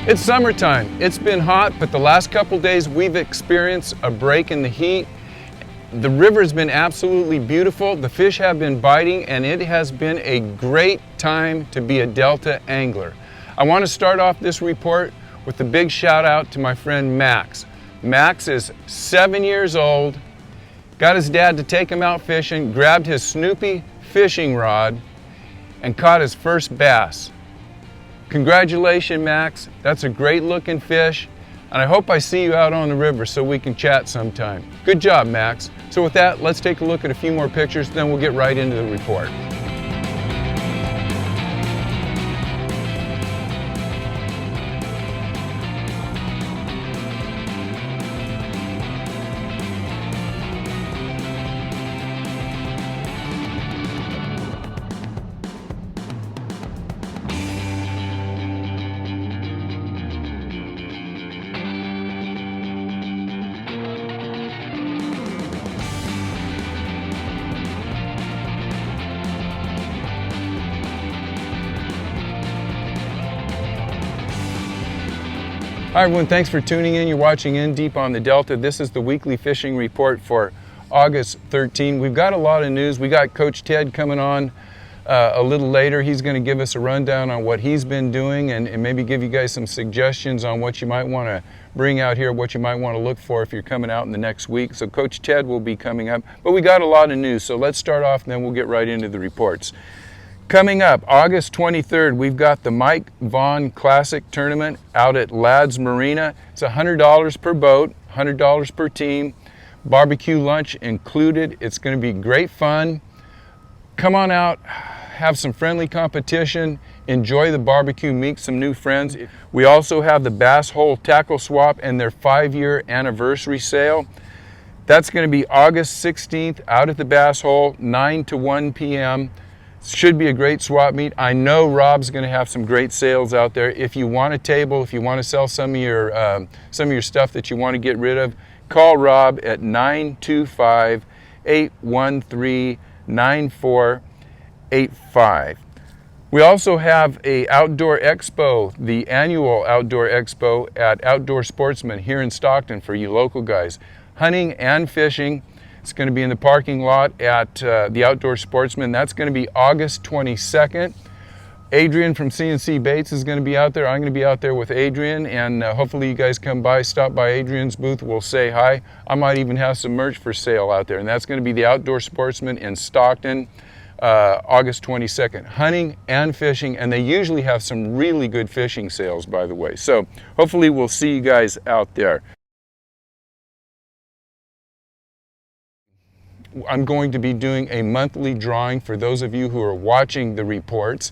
It's summertime. It's been hot, but the last couple days we've experienced a break in the heat. The river's been absolutely beautiful. The fish have been biting, and it has been a great time to be a Delta angler. I want to start off this report with a big shout out to my friend Max. Max is 7 years old, got his dad to take him out fishing, grabbed his Snoopy fishing rod, and caught his first bass. Congratulations, Max. That's a great looking fish, and I hope I see you out on the river so we can chat sometime. Good job, Max. So with that, let's take a look at a few more pictures, then we'll get right into the report. Hi everyone, thanks for tuning in. You're watching In Deep on the Delta. This is the weekly fishing report for August 13. We've got a lot of news. We got Coach Ted coming on a little later. He's going to give us a rundown on what he's been doing and maybe give you guys some suggestions on what you might want to bring out here, what you might want to look for if you're coming out in the next week. So Coach Ted will be coming up. But we got a lot of news, so let's start off and then we'll get right into the reports. Coming up, August 23rd, we've got the Mike Vaughn Classic Tournament out at Ladd's Marina. It's $100 per boat, $100 per team, barbecue lunch included. It's going to be great fun. Come on out, have some friendly competition, enjoy the barbecue, meet some new friends. We also have the Bass Hole Tackle Swap and their 5-year anniversary sale. That's going to be August 16th out at the Bass Hole, 9 to 1 p.m. Should be a great swap meet. I know Rob's going to have some great sales out there. If you want a table, if you want to sell some of your stuff that you want to get rid of, call Rob at 925-813-9485. We also have a outdoor expo, the annual outdoor expo at Outdoor Sportsman here in Stockton for you local guys. Hunting and fishing. It's going to be in the parking lot at the Outdoor Sportsman. That's going to be August 22nd. Adrian from CNC Baits is going to be out there. I'm going to be out there with Adrian, and hopefully you guys come by, stop by Adrian's booth. We'll say hi. I might even have some merch for sale out there, and that's going to be the Outdoor Sportsman in Stockton, August 22nd. Hunting and fishing, and they usually have some really good fishing sales, by the way. So hopefully we'll see you guys out there. I'm going to be doing a monthly drawing for those of you who are watching the reports.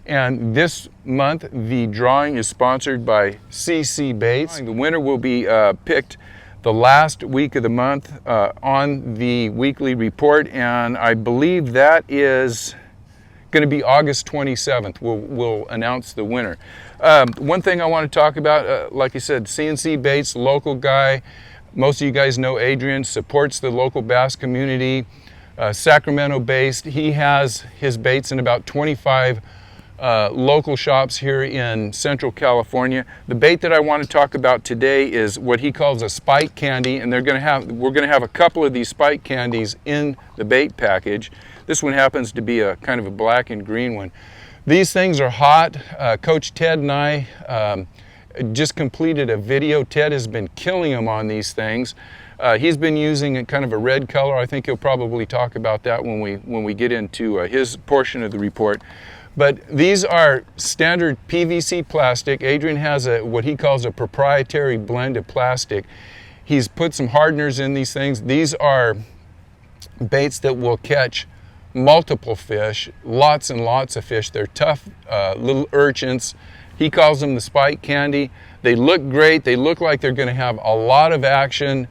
And this month, the drawing is sponsored by CC Baits. The winner will be picked the last week of the month on the weekly report. And I believe that is going to be August 27th. We'll announce the winner. One thing I want to talk about, like I said, CNC Baits, local guy. Most of you guys know Adrian, supports the local bass community, Sacramento-based. He has his baits in about 25 local shops here in Central California. The bait that I want to talk about today is what he calls a spike candy, and we're going to have a couple of these spike candies in the bait package. This one happens to be a kind of a black and green one. These things are hot. Coach Ted and I just completed a video. Ted has been killing them on these things. He's been using a kind of a red color. I think he'll probably talk about that when we get into his portion of the report. But these are standard PVC plastic. Adrian has what he calls a proprietary blend of plastic. He's put some hardeners in these things. These are baits that will catch multiple fish, lots and lots of fish. They're tough little urchins. He calls them the spike candy. They look great. They look like they're going to have a lot of action.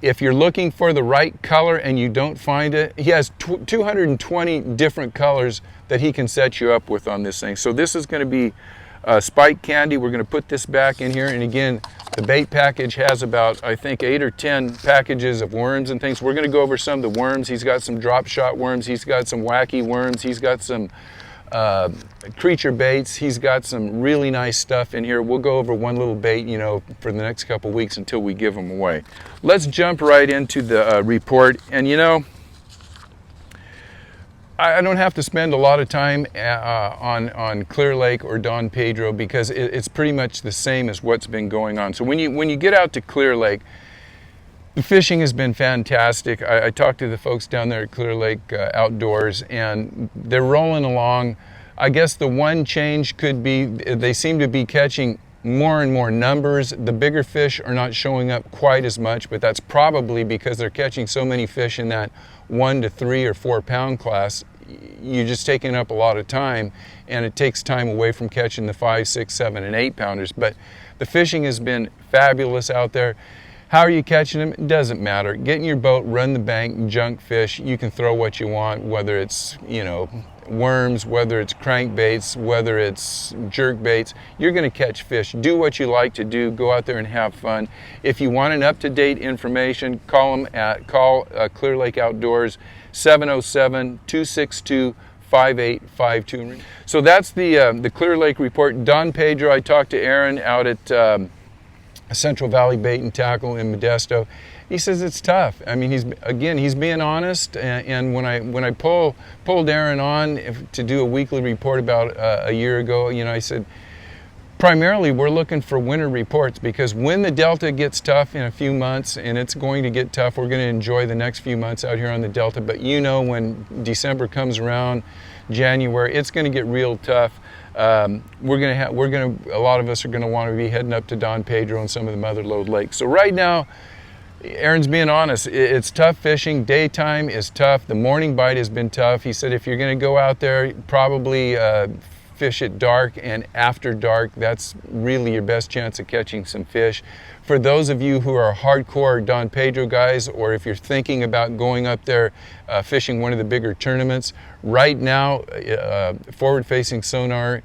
If you're looking for the right color and you don't find it, he has 220 different colors that he can set you up with on this thing. So this is going to be spike candy. We're going to put this back in here. And again, the bait package has about, I think, 8 or 10 packages of worms and things. We're going to go over some of the worms. He's got some drop shot worms. He's got some wacky worms. He's got some creature baits. He's got some really nice stuff in here. We'll go over one little bait, you know, for the next couple weeks until we give them away. Let's jump right into the report. And you know, I don't have to spend a lot of time on Clear Lake or Don Pedro because it's pretty much the same as what's been going on. So when you get out to Clear Lake, the fishing has been fantastic. I talked to the folks down there at Clear Lake Outdoors, and they're rolling along. I guess the one change could be they seem to be catching more and more numbers. The bigger fish are not showing up quite as much, but that's probably because they're catching so many fish in that 1 to 3 or 4 pound class. You're just taking up a lot of time, and it takes time away from catching the 5, 6, 7, and 8 pounders. But the fishing has been fabulous out there. How are you catching them? It doesn't matter. Get in your boat, run the bank, junk fish. You can throw what you want, whether it's, you know, worms, whether it's crankbaits, whether it's jerk baits. You're going to catch fish. Do what you like to do. Go out there and have fun. If you want an up-to-date information, call Clear Lake Outdoors, 707-262-5852. So that's the Clear Lake report. Don Pedro, I talked to Aaron out at Central Valley Bait and Tackle in Modesto. He says it's tough. I mean, he's being honest. And when I pulled Aaron on to do a weekly report about a year ago, you know, I said, primarily we're looking for winter reports, because when the Delta gets tough in a few months, and it's going to get tough, we're going to enjoy the next few months out here on the Delta. But you know, when December comes around, January, it's going to get real tough. A lot of us are going to want to be heading up to Don Pedro and some of the Mother Lode lakes. So right now, Aaron's being honest. It's tough fishing. Daytime is tough. The morning bite has been tough. He said if you're going to go out there, probably fish at dark and after dark. That's really your best chance of catching some fish. For those of you who are hardcore Don Pedro guys, or if you're thinking about going up there fishing one of the bigger tournaments, right now, forward-facing sonar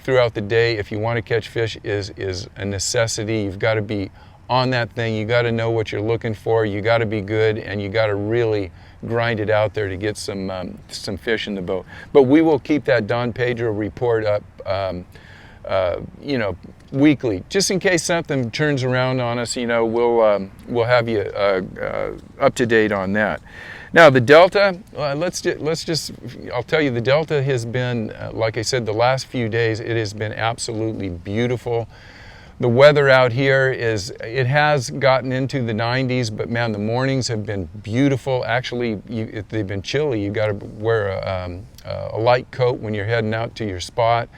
throughout the day, if you want to catch fish, is a necessity. You've got to be on that thing. You got to know what you're looking for. You got to be good, and you got to really grind it out there to get some fish in the boat. But we will keep that Don Pedro report up, you know, weekly, just in case something turns around on us. You know, we'll have you up to date on that. Now the Delta, I'll tell you, the Delta has been, like I said, the last few days, it has been absolutely beautiful. The weather out here it has gotten into the 90s, but man, the mornings have been beautiful. Actually, if they've been chilly, you've got to wear a light coat when you're heading out to your spot.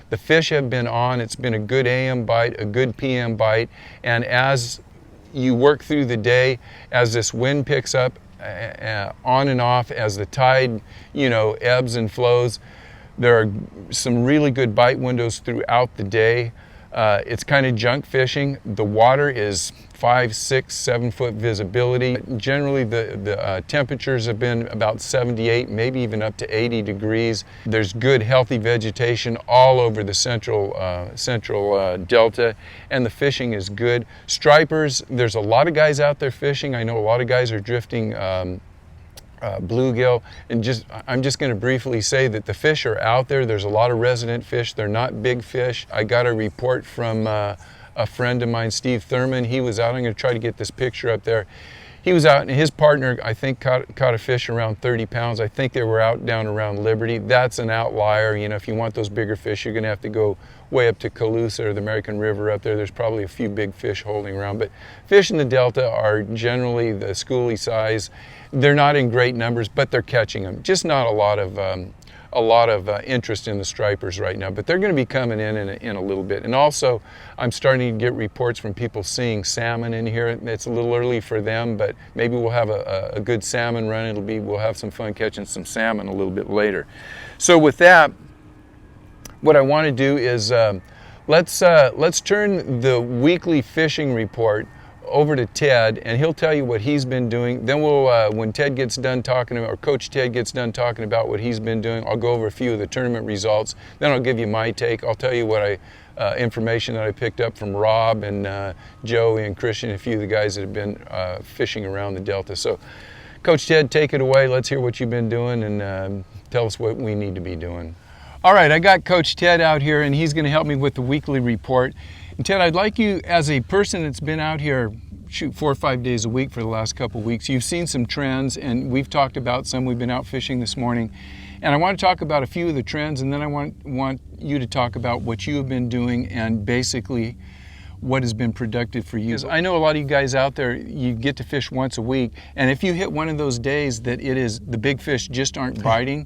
The fish have been on. It's been a good AM bite, a good PM bite, and as you work through the day, as this wind picks up on and off, as the tide, you know, ebbs and flows, there are some really good bite windows throughout the day. It's kind of junk fishing. The water is 5, 6, 7 foot visibility. Generally, the temperatures have been about 78, maybe even up to 80 degrees. There's good, healthy vegetation all over the central Delta, and the fishing is good. Stripers, there's a lot of guys out there fishing. I know a lot of guys are drifting bluegill, and I'm just going to briefly say that the fish are out there. There's a lot of resident fish. They're not big fish. I got a report from a friend of mine, Steve Thurman. He was out. I'm going to try to get this picture up there. He was out, and his partner, I think, caught a fish around 30 pounds. I think they were out down around Liberty. That's an outlier. You know, if you want those bigger fish, you're going to have to go way up to Calusa or the American River up there. There's probably a few big fish holding around. But fish in the Delta are generally the schoolie size. They're not in great numbers, but they're catching them. Just not a lot of interest in the stripers right now, but they're going to be coming in a little bit. And also, I'm starting to get reports from people seeing salmon in here. It's a little early for them, but maybe we'll have a good salmon run. We'll have some fun catching some salmon a little bit later. So with that, what I want to do is let's turn the weekly fishing report over to Ted, and he'll tell you what he's been doing. Then we'll, when Ted gets done talking about, or Coach Ted gets done talking about what he's been doing, I'll go over a few of the tournament results. Then I'll give you my take. I'll tell you what information that I picked up from Rob and Joey and Christian, a few of the guys that have been fishing around the Delta. So, Coach Ted, take it away. Let's hear what you've been doing, and tell us what we need to be doing. All right, I got Coach Ted out here, and he's going to help me with the weekly report. And Ted, I'd like you, as a person that's been out here, 4 or 5 days a week for the last couple of weeks, you've seen some trends, and we've talked about some. We've been out fishing this morning, and I want to talk about a few of the trends, and then I want you to talk about what you have been doing and basically what has been productive for you. I know a lot of you guys out there, you get to fish once a week, and if you hit one of those days that it is the big fish just aren't biting,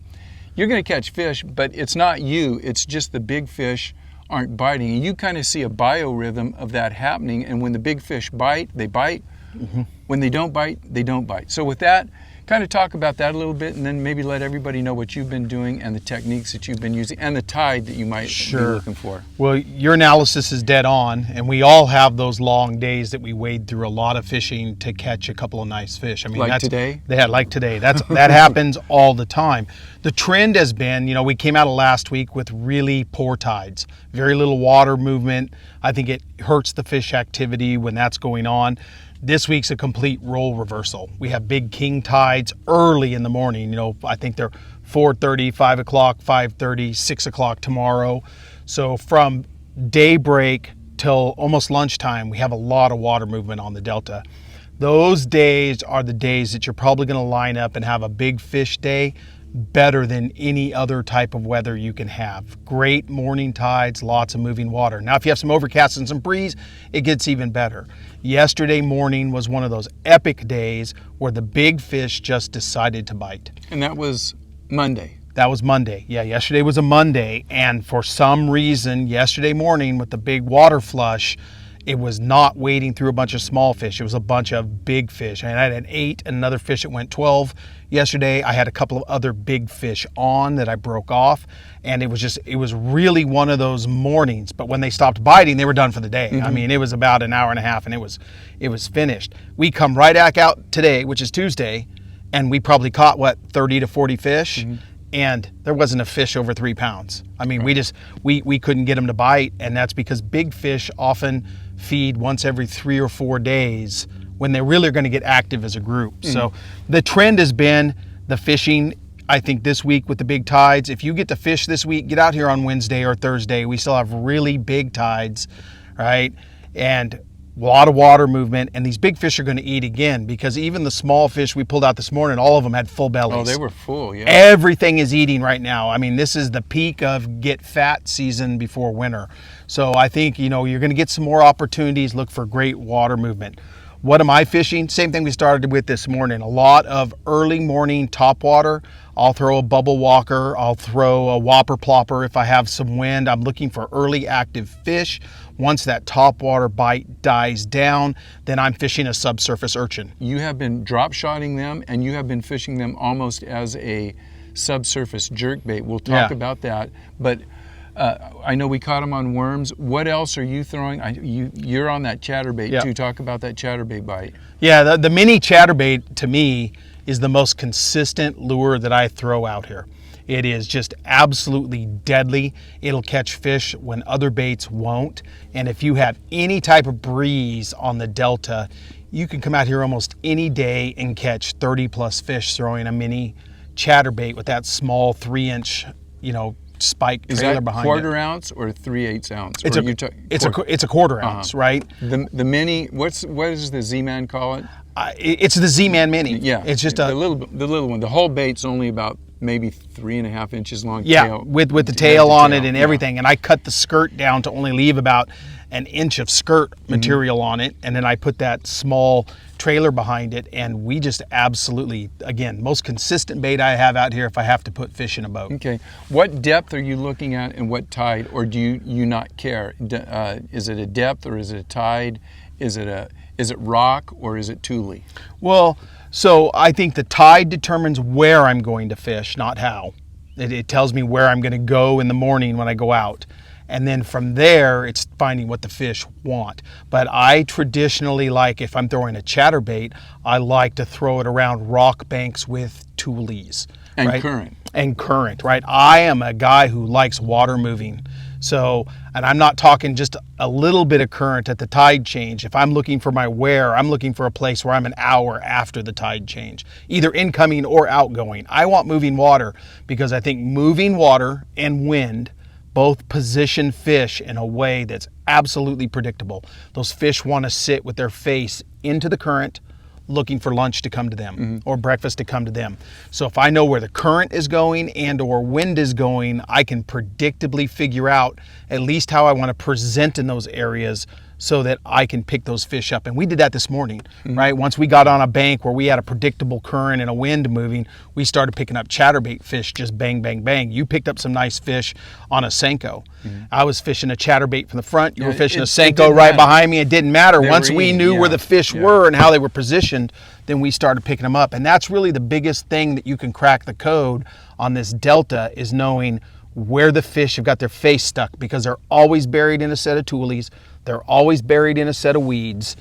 you're going to catch fish, but it's not you, it's just the big fish aren't biting. And you kind of see a biorhythm of that happening, and when the big fish bite, they bite. Mm-hmm. When they don't bite, they don't bite. So with that, kind of talk about that a little bit, and then maybe let everybody know what you've been doing and the techniques that you've been using and the tide that you might be looking for. Well, your analysis is dead on, and we all have those long days that we wade through a lot of fishing to catch a couple of nice fish. I mean, like today? Yeah, like today. That happens all the time. The trend has been, we came out of last week with really poor tides, very little water movement. I think it hurts the fish activity when that's going on. This week's a complete role reversal. We have big king tides early in the morning. I think they're 4:30, 5 o'clock, 5:30, 6 o'clock tomorrow. So from daybreak till almost lunchtime, we have a lot of water movement on the Delta. Those days are the days that you're probably going to line up and have a big fish day better than any other type of weather you can have. Great morning tides, lots of moving water. Now, if you have some overcast and some breeze, it gets even better. Yesterday morning was one of those epic days where the big fish just decided to bite. And that was Monday. That was Monday. Yeah, yesterday was a Monday, and for some reason, yesterday morning with the big water flush, it was not wading through a bunch of small fish. It was a bunch of big fish. And I had an 8 and another fish that went 12. Yesterday, I had a couple of other big fish on that I broke off. And it was really one of those mornings. But when they stopped biting, they were done for the day. Mm-hmm. I mean, it was about an hour and a half, and it was finished. We come right back out today, which is Tuesday, and we probably caught, 30 to 40 fish. Mm-hmm. And there wasn't a fish over 3 pounds. I mean, right. we couldn't get them to bite, and that's because big fish often feed once every 3 or 4 days when they really are going to get active as a group. Mm-hmm. So the trend has been the fishing, I think, this week with the big tides. If you get to fish this week, get out here on Wednesday or Thursday. We still have really big tides, right? And a lot of water movement, and these big fish are going to eat again, because even the small fish we pulled out this morning, all of them had full bellies. Oh, they were full, yeah. Everything is eating right now. I mean, this is the peak of get fat season before winter. So I think, you're going to get some more opportunities. Look for great water movement. What am I fishing? Same thing we started with this morning. A lot of early morning topwater. I'll throw a bubble walker. I'll throw a whopper plopper if I have some wind. I'm looking for early active fish. Once that topwater bite dies down, then I'm fishing a subsurface urchin. You have been drop shotting them, and you have been fishing them almost as a subsurface jerkbait. We'll talk about that, but I know we caught them on worms. What else are you throwing? You're on that chatterbait too. Talk about that chatterbait bite. Yeah, the mini chatterbait to me is the most consistent lure that I throw out here. It is just absolutely deadly. It'll catch fish when other baits won't. And if you have any type of breeze on the Delta, you can come out here almost any day and catch 30 plus fish throwing a mini chatterbait with that small 3-inch, spike trailer behind it. Is that 1/4 ounce or 3/8 ounce? It's a 1/4 ounce, right? The mini, what does the Z-Man call it? It's the Z-Man Mini. Yeah, it's just the little one. The whole bait's only about maybe 3.5 inches long. Yeah, tail, with the tail on it and everything. And I cut the skirt down to only leave about an inch of skirt material on it, and then I put that small trailer behind it, and we just absolutely, again, most consistent bait I have out here if I have to put fish in a boat. Okay, what depth are you looking at, and what tide, or do you not care? Is it a depth, or is it a tide? Is it rock, or is it tule? Well, so I think the tide determines where I'm going to fish, not how. It tells me where I'm going to go in the morning when I go out. And then from there, it's finding what the fish want. But I traditionally like, if I'm throwing a chatterbait, I like to throw it around rock banks with tules. And right? current. And current, right? I am a guy who likes water moving. So And I'm not talking just a little bit of current at the tide change. If I'm looking for my weir, I'm looking for a place where I'm an hour after the tide change, either incoming or outgoing. I want moving water because I think moving water and wind both position fish in a way that's absolutely predictable. Those fish want to sit with their face into the current, looking for lunch to come to them or breakfast to come to them. So if I know where the current is going and or wind is going, I can predictably figure out at least how I want to present in those areas so that I can pick those fish up. And we did that this morning, right? Once we got on a bank where we had a predictable current and a wind moving, we started picking up chatterbait fish, just bang, bang, bang. You picked up some nice fish on a Senko. I was fishing a chatterbait from the front. You were fishing a Senko right behind me. It didn't matter. Once we knew where the fish were and how they were positioned, then we started picking them up. And that's really the biggest thing that you can crack the code on this delta, is knowing where the fish have got their face stuck, because they're always buried in a set of toolies. They're always buried in a set of weeds,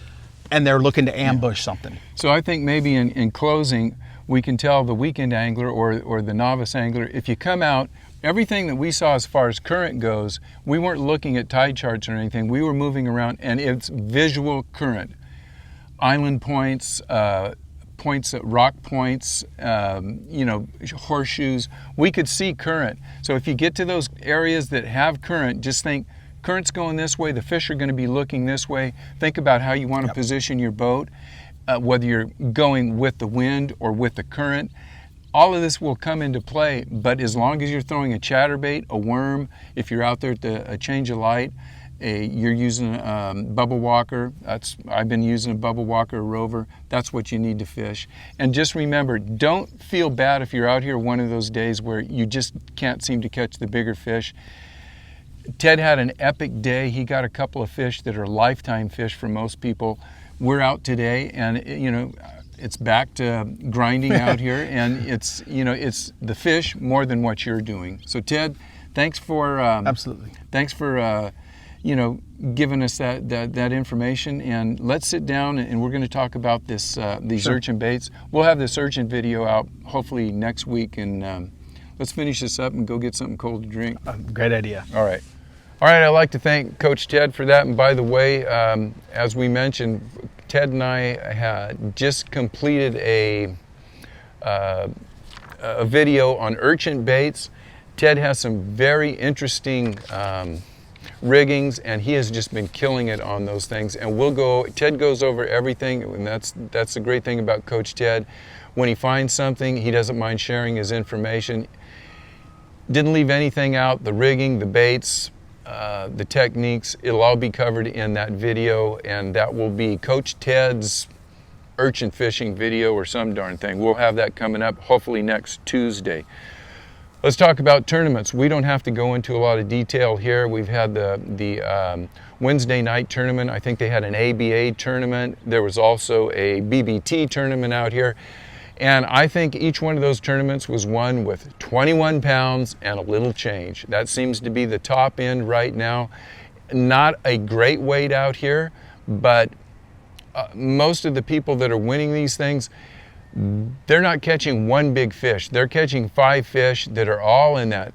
and they're looking to ambush something. So I think maybe in closing, we can tell the weekend angler or the novice angler, if you come out, everything that we saw as far as current goes, we weren't looking at tide charts or anything. We were moving around, and it's visual current. Island points, rock points, horseshoes. We could see current. So if you get to those areas that have current, just think, current's going this way, the fish are going to be looking this way. Think about how you want to position your boat, whether you're going with the wind or with the current. All of this will come into play, but as long as you're throwing a chatterbait, a worm, if you're out there at a change of light, you're using a bubble walker. I've been using a bubble walker, a rover. That's what you need to fish. And just remember, don't feel bad if you're out here one of those days where you just can't seem to catch the bigger fish. Ted had an epic day. He got a couple of fish that are lifetime fish for most people. We're out today, and it's back to grinding out here, and it's the fish more than what you're doing. So Ted, thanks for Absolutely. Thanks for giving us that information, and let's sit down and we're going to talk about these urchin baits. We'll have this urchin video out hopefully next week, and let's finish this up and go get something cold to drink. Great idea. All right. I'd like to thank Coach Ted for that. And by the way, as we mentioned, Ted and I had just completed a video on urchin baits. Ted has some very interesting riggings, and he has just been killing it on those things. And Ted goes over everything, and that's the great thing about Coach Ted. When he finds something, he doesn't mind sharing his information. Didn't leave anything out, the rigging, the baits, the techniques. It'll all be covered in that video, and that will be Coach Ted's urchin fishing video or some darn thing. We'll have that coming up hopefully next Tuesday. Let's talk about tournaments. We don't have to go into a lot of detail here. We've had the Wednesday night tournament. I think they had an ABA tournament. There was also a BBT tournament out here. And I think each one of those tournaments was won with 21 pounds and a little change. That seems to be the top end right now. Not a great weight out here, but most of the people that are winning these things, they're not catching one big fish. They're catching 5 fish that are all in that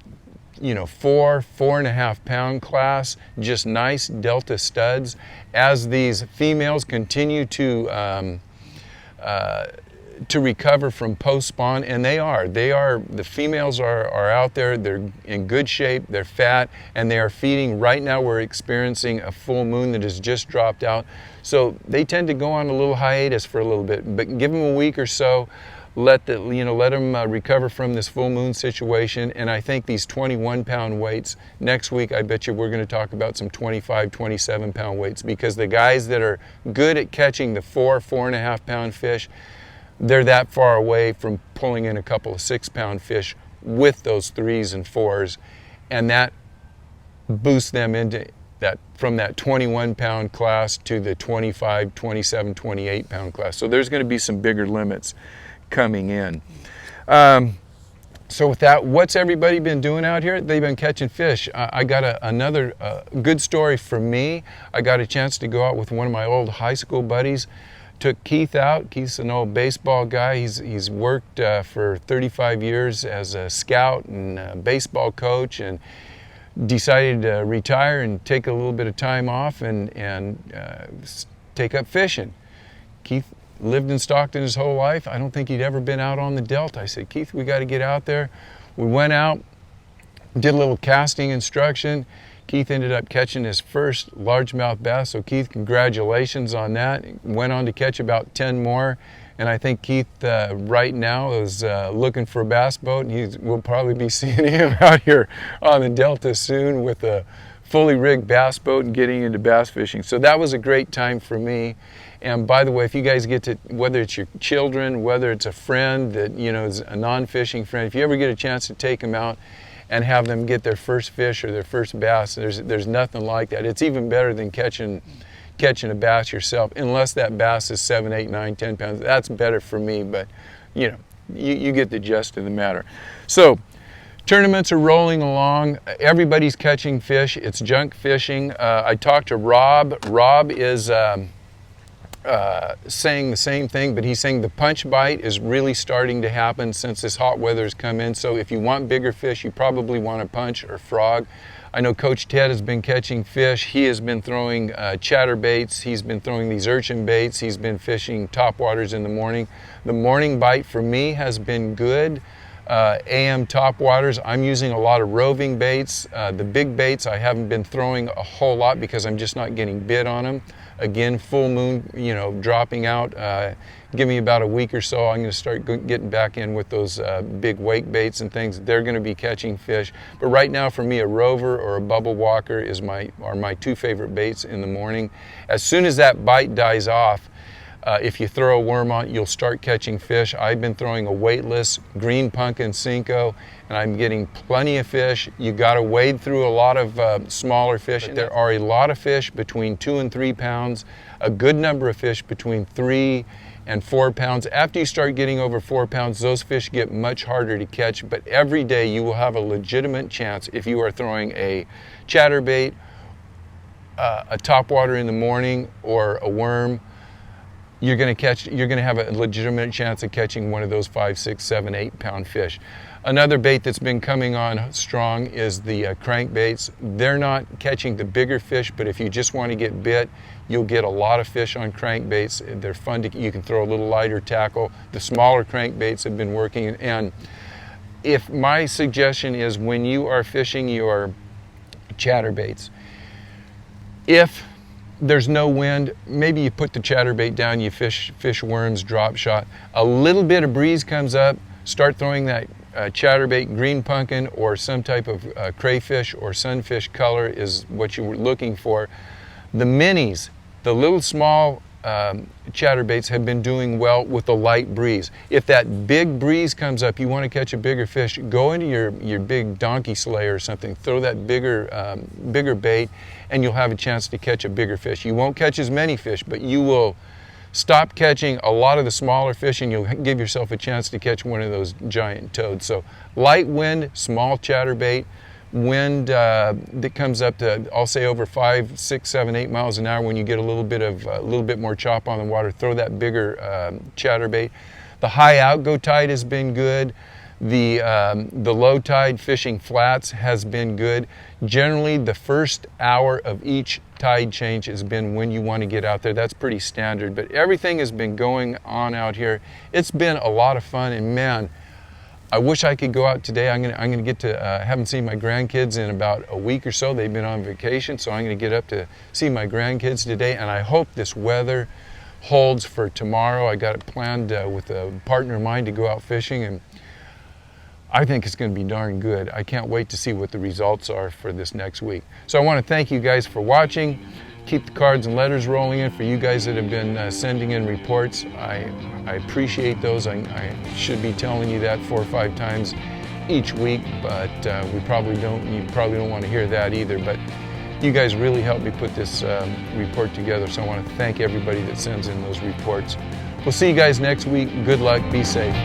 4.5 pound class, just nice delta studs. As these females continue to recover from post-spawn, and the females are out there, they're in good shape, they're fat, and they are feeding. Right now we're experiencing a full moon that has just dropped out, so they tend to go on a little hiatus for a little bit, but give them a week or so, let them recover from this full moon situation. And I think these 21 pound weights, next week I bet you we're going to talk about some 25, 27 pound weights, because the guys that are good at catching the 4.5 pound fish, they're that far away from pulling in a couple of 6 pound fish with those 3s and 4s, and that boosts them into that, from that 21 pound class to the 25, 27, 28 pound class. So there's going to be some bigger limits coming in. So with that, what's everybody been doing out here? They've been catching fish. I got another good story for me. I got a chance to go out with one of my old high school buddies. Took Keith out. Keith's an old baseball guy. He's worked for 35 years as a scout and a baseball coach, and decided to retire and take a little bit of time off and take up fishing. Keith lived in Stockton his whole life. I don't think he'd ever been out on the Delta. I said, Keith, we got to get out there. We went out, did a little casting instruction. Keith ended up catching his first largemouth bass. So Keith, congratulations on that. Went on to catch about 10 more. And I think Keith right now is looking for a bass boat. And we'll probably be seeing him out here on the Delta soon with a fully rigged bass boat and getting into bass fishing. So that was a great time for me. And by the way, if you guys get to, whether it's your children, whether it's a friend that, you know, is a non-fishing friend, if you ever get a chance to take them out and have them get their first fish or their first bass, there's nothing like that. It's even better than catching a bass yourself, unless that bass is 7, 8, 9, 10 pounds. That's better for me, but you know, you get the gist of the matter. So tournaments are rolling along. Everybody's catching fish. It's junk fishing. I talked to Rob. Rob is saying the same thing, but he's saying the punch bite is really starting to happen since this hot weather has come in. So if you want bigger fish, you probably want a punch or frog. I know Coach Ted has been catching fish. He has been throwing chatterbaits. He's been throwing these urchin baits. He's been fishing topwaters in the morning. The morning bite for me has been good. AM topwaters, I'm using a lot of roving baits. The big baits I haven't been throwing a whole lot because I'm just not getting bit on them. Again, full moon, you know, dropping out. Give me about a week or so, I'm going to start getting back in with those big wake baits and things. They're going to be catching fish. But right now, for me, a rover or a bubble walker are my two favorite baits in the morning. As soon as that bite dies off, if you throw a worm on, you'll start catching fish. I've been throwing a weightless green pumpkin Cinco, and I'm getting plenty of fish. You got to wade through a lot of smaller fish. There are a lot of fish between 2 and 3 pounds, a good number of fish between 3 and 4 pounds. After you start getting over 4 pounds, those fish get much harder to catch, but every day you will have a legitimate chance if you are throwing a chatterbait, a topwater in the morning, or a worm. You're going to have a legitimate chance of catching one of those 5, 6, 7, 8 pound fish. Another bait that's been coming on strong is the crankbaits. They're not catching the bigger fish, but if you just want to get bit, you'll get a lot of fish on crankbaits. They're fun you can throw a little lighter tackle. The smaller crankbaits have been working. And if my suggestion is when you are fishing your chatterbaits, if there's no wind, maybe you put the chatterbait down, you fish worms, drop shot. A little bit of breeze comes up, start throwing that chatterbait, green pumpkin, or some type of crayfish or sunfish color is what you were looking for. The minis, the little small chatterbaits have been doing well with the light breeze. If that big breeze comes up, you want to catch a bigger fish, go into your big donkey slayer or something, throw that bigger bait, and you'll have a chance to catch a bigger fish. You won't catch as many fish, but you will stop catching a lot of the smaller fish, and you'll give yourself a chance to catch one of those giant toads. So light wind, small chatterbait, wind that comes up to, I'll say, over 5, 6, 7, 8 miles an hour. When you get a little bit more chop on the water, throw that bigger chatterbait. The high outgo tide has been good. The low tide fishing flats has been good. Generally, the first hour of each tide change has been when you want to get out there. That's pretty standard, but everything has been going on out here. It's been a lot of fun, and man, I wish I could go out today. I'm gonna get to, haven't seen my grandkids in about a week or so. They've been on vacation, so I'm gonna get up to see my grandkids today, and I hope this weather holds for tomorrow. I got it planned with a partner of mine to go out fishing, and I think it's going to be darn good. I can't wait to see what the results are for this next week. So I want to thank you guys for watching. Keep the cards and letters rolling in for you guys that have been sending in reports. I appreciate those. I should be telling you that 4 or 5 times each week, but you probably don't want to hear that either. But you guys really helped me put this report together, so I want to thank everybody that sends in those reports. We'll see you guys next week. Good luck. Be safe.